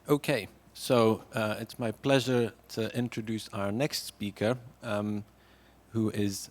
Okay, so it's my pleasure to introduce our next speaker, who is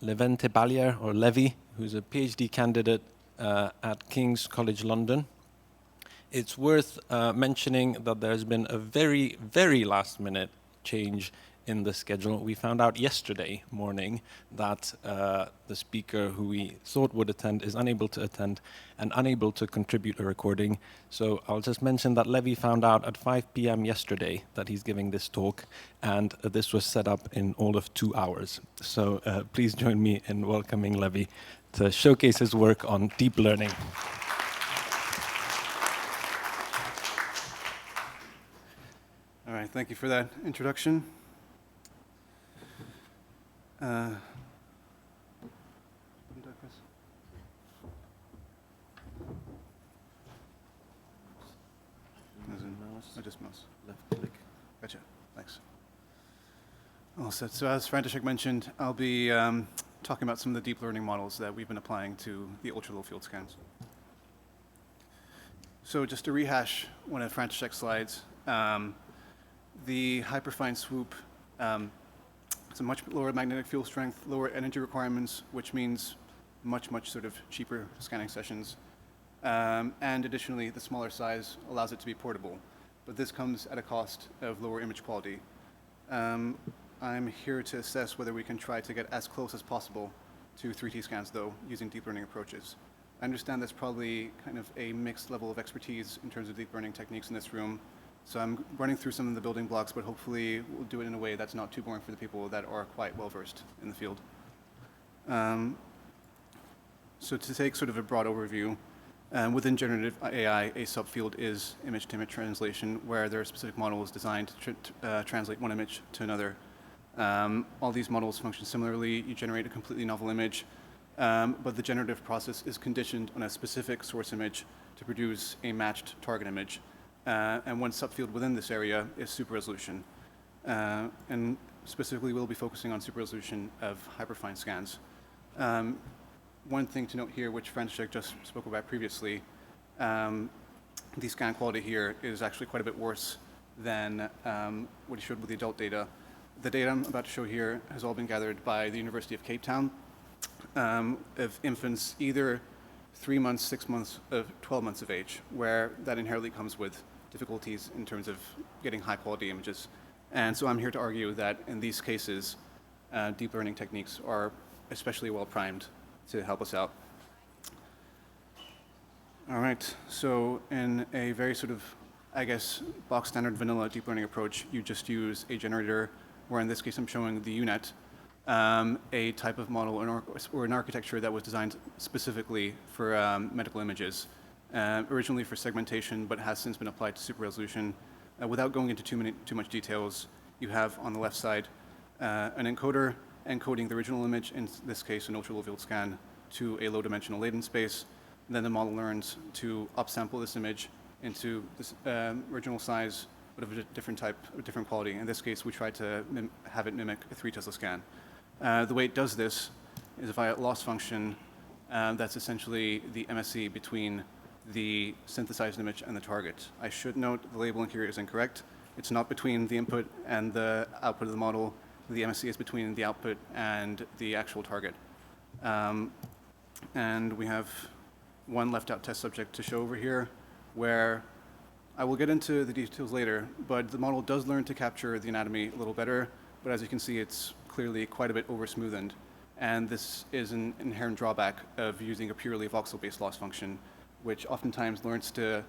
Levente Baljer, or Levi, who's a PhD candidate at King's College London. It's worth mentioning that there's been a very, very last-minute change in the schedule. We found out yesterday morning that the speaker who we thought would attend is unable to attend and unable to contribute a recording. So I'll just mention that Levi found out at 5 p.m. yesterday that he's giving this talk, and this was set up in all of 2 hours. So please join me in welcoming Levi to showcase his work on deep learning. All right, thank you for that introduction. I just mouse. Left click. Gotcha, thanks. So as František mentioned, I'll be talking about some of the deep learning models that we've been applying to the ultra-low field scans. So just to rehash one of František's slides, the Hyperfine Swoop, it's a much lower magnetic field strength, lower energy requirements, which means much sort of cheaper scanning sessions. And additionally, the smaller size allows it to be portable. But this comes at a cost of lower image quality. I'm here to assess whether we can try to get as close as possible to 3D scans, though, using deep learning approaches. I understand there's probably kind of a mixed level of expertise in terms of deep learning techniques in this room. So I'm running through some of the building blocks, but hopefully we'll do it in a way that's not too boring for the people that are quite well-versed in the field. So to take sort of a broad overview, within generative AI, a subfield is image-to-image translation, where there are specific models designed to translate one image to another. All these models function similarly. You generate a completely novel image, but the generative process is conditioned on a specific source image to produce a matched target image. And one subfield within this area is super resolution. And specifically, we'll be focusing on super resolution of hyperfine scans. One thing to note here, which František just spoke about previously, the scan quality here is actually quite a bit worse than what he showed with the adult data. The data I'm about to show here has all been gathered by the University of Cape Town of infants either 3 months, 6 months, 12 months of age, where that inherently comes with difficulties in terms of getting high quality images. And so I'm here to argue that in these cases, deep learning techniques are especially well primed to help us out. All right, so in a very sort of, I guess, box standard vanilla deep learning approach, you just use a generator, where in this case I'm showing the UNet, a type of model or an architecture that was designed specifically for medical images, originally for segmentation, but has since been applied to super resolution. Without going into too much details, you have on the left side an encoder encoding the original image, in this case an ultra-low field scan, to a low-dimensional latent space. Then the model learns to upsample this image into this original size, but of a different type, a different quality. In this case, we try to have it mimic a 3 Tesla scan. The way it does this is via a loss function that's essentially the MSE between the synthesized image and the target. I should note the labeling here is incorrect. It's not between the input and the output of the model. The MSE is between the output and the actual target. And we have one left out test subject to show over here, where I will get into the details later, but the model does learn to capture the anatomy a little better, but as you can see, it's clearly quite a bit over-smoothened. And this is an inherent drawback of using a purely voxel-based loss function, which oftentimes learns to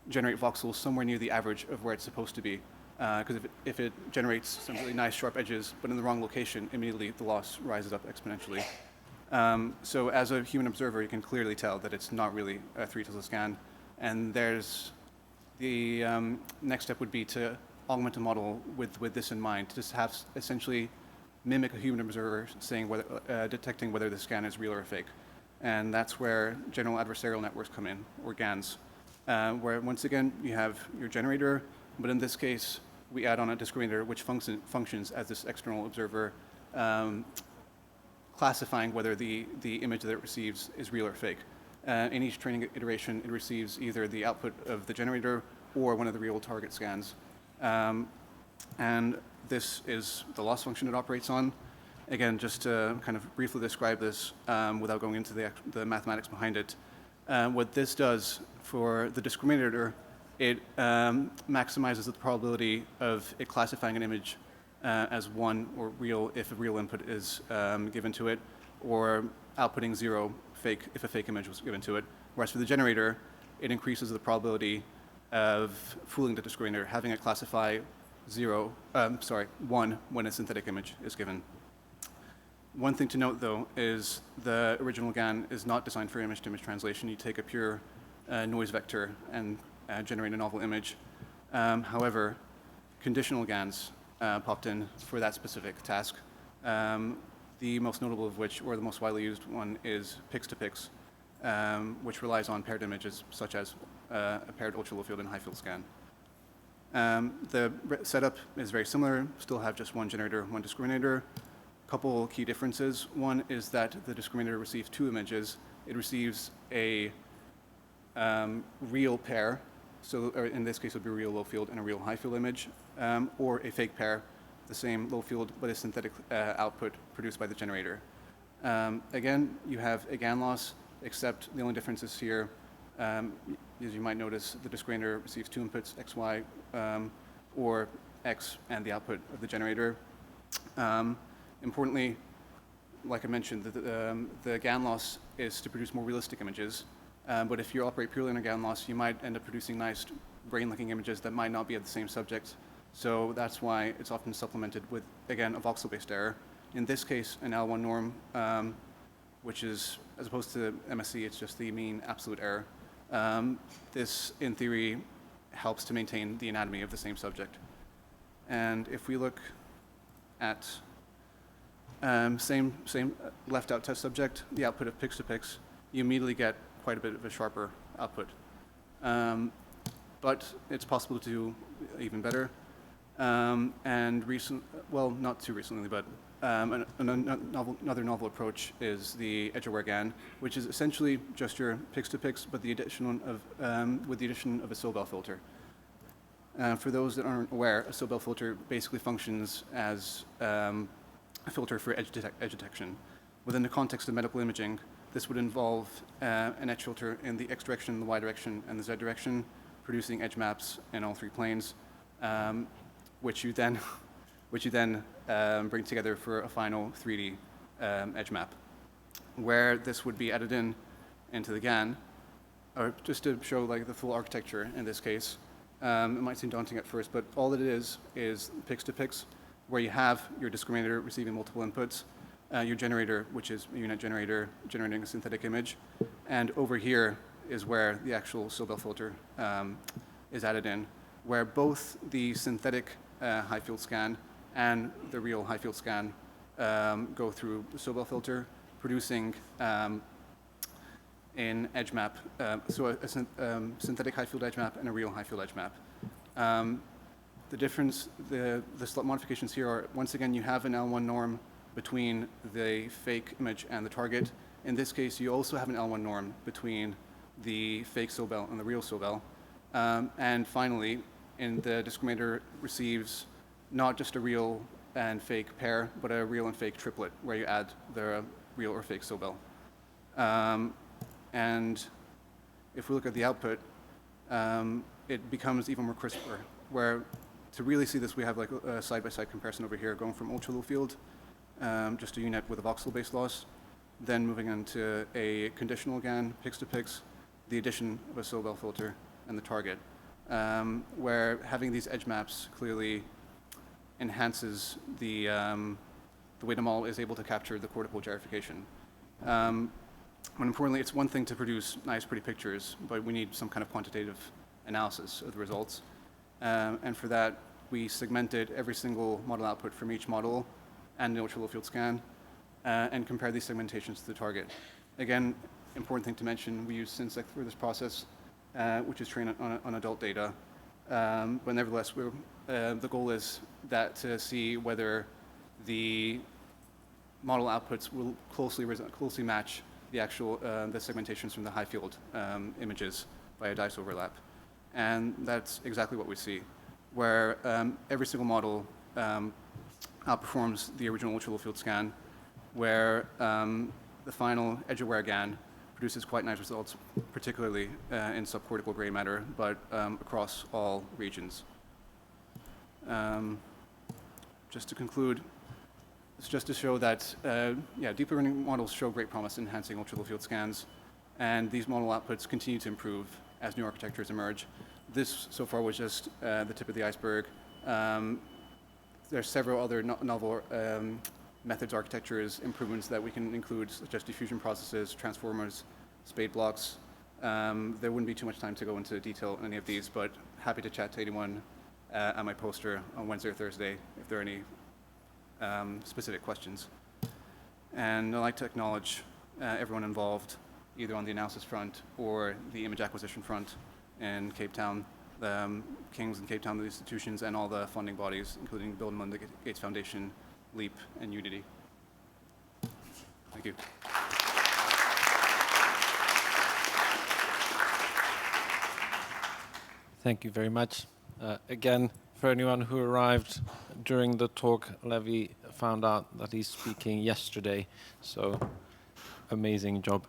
generate voxels somewhere near the average of where it's supposed to be. Because if it generates some really nice sharp edges, but in the wrong location, immediately the loss rises up exponentially. So as a human observer, you can clearly tell that it's not really a 3 Tesla scan. And there's the next step would be to augment a model with this in mind, to just have essentially mimic a human observer saying whether, detecting whether the scan is real or fake. And that's where general adversarial networks come in, or GANs, where once again you have your generator, but in this case we add on a discriminator which functions as this external observer, classifying whether the image that it receives is real or fake. In each training iteration, it receives either the output of the generator or one of the real target scans. And this is the loss function it operates on. Again, just to kind of briefly describe this without going into the mathematics behind it, what this does for the discriminator, it maximizes the probability of it classifying an image as one or real if a real input is given to it, or outputting 0 fake if a fake image was given to it. Whereas for the generator, it increases the probability of fooling the discriminator, having it classify 1 when a synthetic image is given. One thing to note, though, is the original GAN is not designed for image-to-image translation. You take a pure noise vector and generate a novel image. However, conditional GANs popped in for that specific task. The most notable of which, or the most widely used one, is pix-to-pix, which relies on paired images, such as a paired ultra-low field and high field scan. The setup is very similar, still have just one generator, one discriminator. Couple key differences. One is that the discriminator receives 2 images. It receives a real pair, so or in this case it would be a real low field and a real high field image, or a fake pair, the same low field but a synthetic output produced by the generator. Again, you have a GAN loss, except the only difference is here, as you might notice, the discriminator receives 2 inputs, x, y, or x and the output of the generator. Importantly, like I mentioned, the GAN loss is to produce more realistic images, but if you operate purely on a GAN loss, you might end up producing nice brain-looking images that might not be of the same subject. So that's why it's often supplemented with, again, a voxel-based error. In this case, an L1 norm, which is, as opposed to MSE, it's just the mean absolute error. This, in theory, helps to maintain the anatomy of the same subject. And if we look at same left out test subject, the output of pix-to-pix, you immediately get quite a bit of a sharper output. But it's possible to do even better. And not too recently, but another novel approach is the edge-aware GAN, which is essentially just your pix-to-pix, but with the addition of a Sobel filter. For those that aren't aware, a Sobel filter basically functions as a filter for edge detection. Within the context of medical imaging, this would involve an edge filter in the x direction, the y direction, and the z direction, producing edge maps in all 3 planes, which you then bring together for a final 3D edge map, where this would be added into the GAN, or just to show like the full architecture in this case. It might seem daunting at first, but all it is pix-to-pix, where you have your discriminator receiving multiple inputs, your generator, which is a unit generator, generating a synthetic image, and over here is where the actual Sobel filter is added in, where both the synthetic high field scan and the real high field scan go through the Sobel filter, producing an edge map, so a synthetic high field edge map and a real high field edge map. The difference, the slight modifications here are, once again, you have an L1 norm between the fake image and the target. In this case, you also have an L1 norm between the fake Sobel and the real Sobel. And finally, the discriminator receives not just a real and fake pair, but a real and fake triplet, where you add the real or fake Sobel. And if we look at the output, it becomes even more crisper, where to really see this, we have like a side-by-side comparison over here, going from ultra-low field, just a unit with a voxel-based loss, then moving into a conditional GAN, pix-to-pix, the addition of a Sobel filter, and the target, where having these edge maps clearly enhances the way the model is able to capture the cortical gyrification. When importantly, it's one thing to produce nice, pretty pictures, but we need some kind of quantitative analysis of the results. And for that, we segmented every single model output from each model and the ultra-low field scan, and compare these segmentations to the target. Again, important thing to mention, we use Synsec for this process, which is trained on adult data. But nevertheless, the goal is that to see whether the model outputs will closely match the actual the segmentations from the high field images by a dice overlap. And that's exactly what we see, where every single model outperforms the original ultra-low field scan, where the final edge-aware GAN produces quite nice results, particularly in subcortical gray matter, but across all regions. Just to conclude, it's just to show that, deep learning models show great promise in enhancing ultra-low field scans, and these model outputs continue to improve as new architectures emerge. This, so far, was just the tip of the iceberg. There are several other novel methods, architectures, improvements that we can include, such as diffusion processes, transformers, spade blocks. There wouldn't be too much time to go into detail on any of these, but happy to chat to anyone at my poster on Wednesday or Thursday if there are any specific questions. And I'd like to acknowledge everyone involved, either on the analysis front or the image acquisition front in Cape Town, the King's and Cape Town, the institutions, and all the funding bodies, including Bill and Melinda Gates Foundation, LEAP, and Unity. Thank you. Thank you very much. Again, for anyone who arrived during the talk, Levi found out that he's speaking yesterday, so amazing job.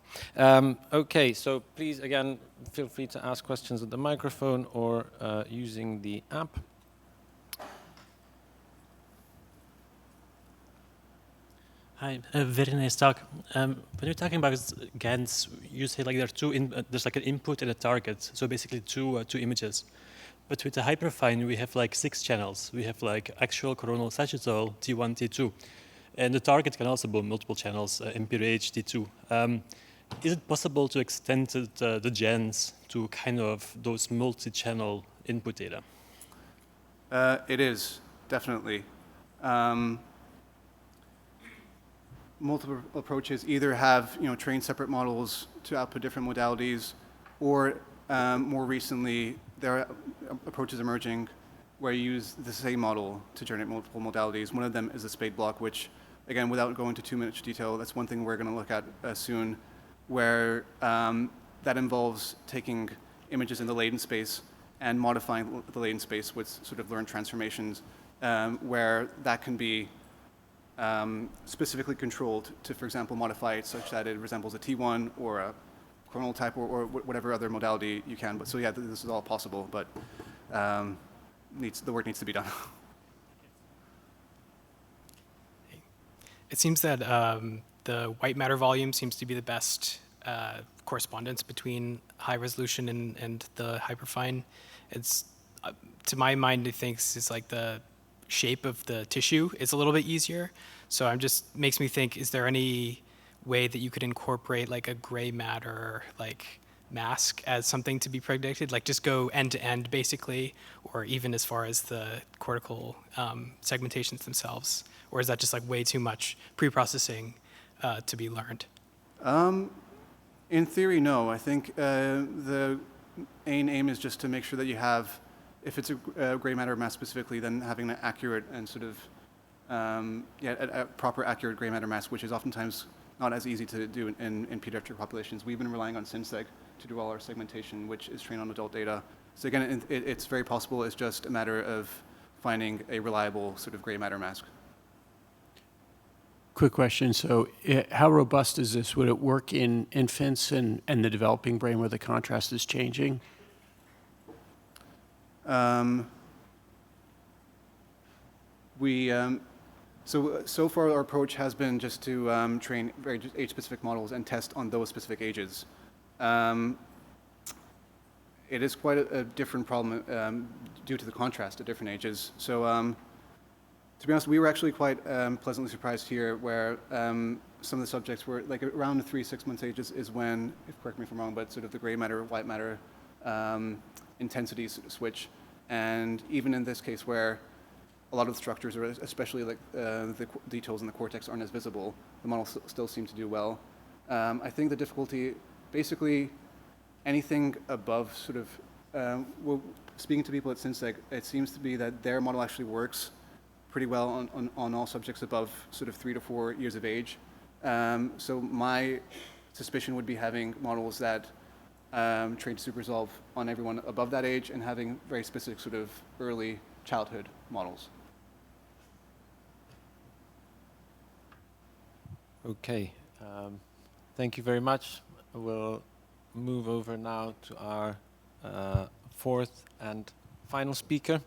Okay, so please, again, feel free to ask questions at the microphone or using the app. Hi, very nice talk. When you're talking about GANs, you say like there are there's like an input and a target, so basically two images. But with the Hyperfine, we have like 6 channels. We have like actual, coronal, sagittal, T1, T2. And the target can also be multiple channels, MPRH, T2. Is it possible to extend the GANs to kind of those multi-channel input data? It is, definitely. Multiple approaches either have trained separate models to output different modalities, or more recently there are approaches emerging where you use the same model to generate multiple modalities. One of them is the spade block, which, again, without going into too much detail, that's one thing we're going to look at soon, where that involves taking images in the latent space and modifying the latent space with sort of learned transformations, where that can be specifically controlled to, for example, modify it such that it resembles a T1 or a coronal type or whatever other modality you can. But so yeah, this is all possible, but the work needs to be done. It seems that the white matter volume seems to be the best correspondence between high resolution and the hyperfine. It's, to my mind, I think it's like the shape of the tissue is a little bit easier. So I'm just makes me think, is there any way that you could incorporate like a gray matter like mask as something to be predicted, like just go end to end basically, or even as far as the cortical segmentations themselves? Or is that just like way too much pre-processing to be learned? In theory, no. I think the aim is just to make sure that you have, if it's a gray matter mass specifically, then having an accurate and sort of, a proper accurate gray matter mass, which is oftentimes not as easy to do in pediatric populations. We've been relying on SynSeg to do all our segmentation, which is trained on adult data. So again, it's very possible. It's just a matter of finding a reliable sort of gray matter mask. Quick question. So how robust is this? Would it work in infants and the developing brain where the contrast is changing? So far our approach has been just to train very age-specific models and test on those specific ages. It is quite a different problem due to the contrast at different ages. So to be honest, we were actually quite pleasantly surprised here, where some of the subjects were like around the 3-6 months ages is when, correct me if I'm wrong, but sort of the gray matter, white matter intensities switch. And even in this case where a lot of the structures, or especially like the details in the cortex, aren't as visible, the model still seems to do well. I think the difficulty, basically anything above sort of, well, speaking to people at SynSeg, it seems to be that their model actually works pretty well on all subjects above sort of 3 to 4 years of age. So my suspicion would be having models that trained to super-resolve on everyone above that age, and having very specific sort of early childhood models. Okay, thank you very much. We'll move over now to our fourth and final speaker.